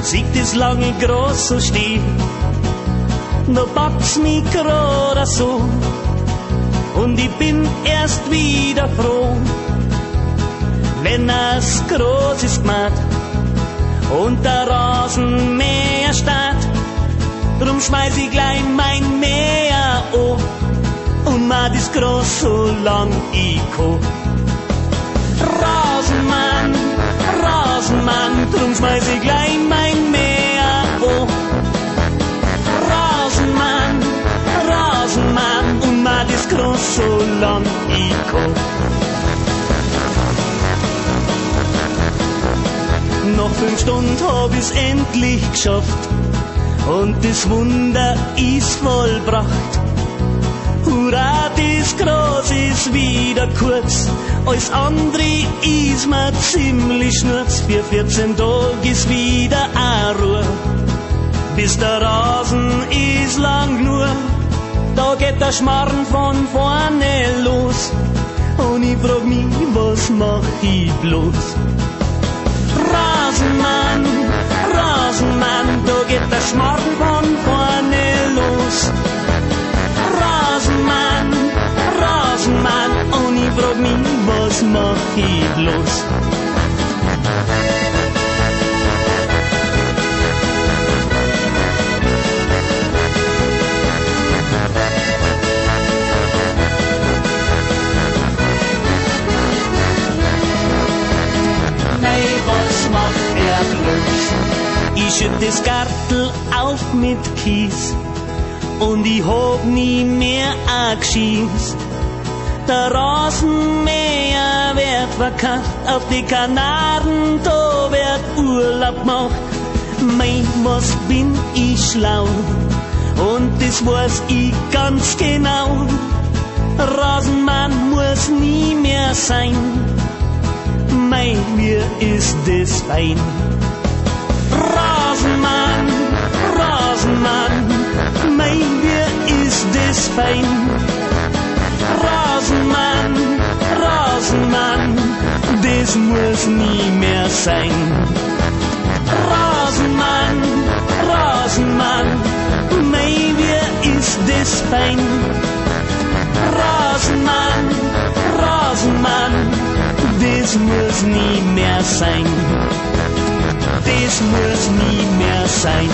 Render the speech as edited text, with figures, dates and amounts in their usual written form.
sieht das lange groß so stehen. Da packt's mich grad so und ich bin erst wieder froh, wenn es groß ist gemacht und der Rasenmäher steht. Drum schmeiß ich gleich mein Mäher an und mach das groß so lang ich kann. Rasenmann, Rasenmann, drum schmeiß ich gleich mein Mäher an. Rasenmann, Rasenmann, und mach das groß so lang ich kann. Noch 5 Stunden hab ich's endlich geschafft und das Wunder ist vollbracht. Hurra, das Gras ist wieder kurz, alles andere ist mir ziemlich schnurz. Für 14 Tage ist wieder eine Ruhe, bis der Rasen ist lang nur. Da geht der Schmarrn von vorne los und ich frag mich, was mach ich bloß? Rasenmann, Rasenmann, da geht der Schmarrn von vorne los. Rasenmann, Rasenmann, und ich frag mich, was mach ich bloß? Ich schütt das Gartel auf mit Kies und ich hab nie mehr a Geschiss. Der Rasenmäher wird verkauft, auf die Kanaren, da wird Urlaub gemacht. Mei, was bin ich schlau und das weiß ich ganz genau. Rasenmann muss nie mehr sein, mei, mir ist das fein. Rasenmann, Rasenmann, mei, mir ist das fein. Rasenmann, Rasenmann, das muss nie mehr sein. Rasenmann, Rasenmann, mei, mir ist das fein. Rasenmann, Rasenmann, das muss nie mehr sein. Das muss nie mehr sein.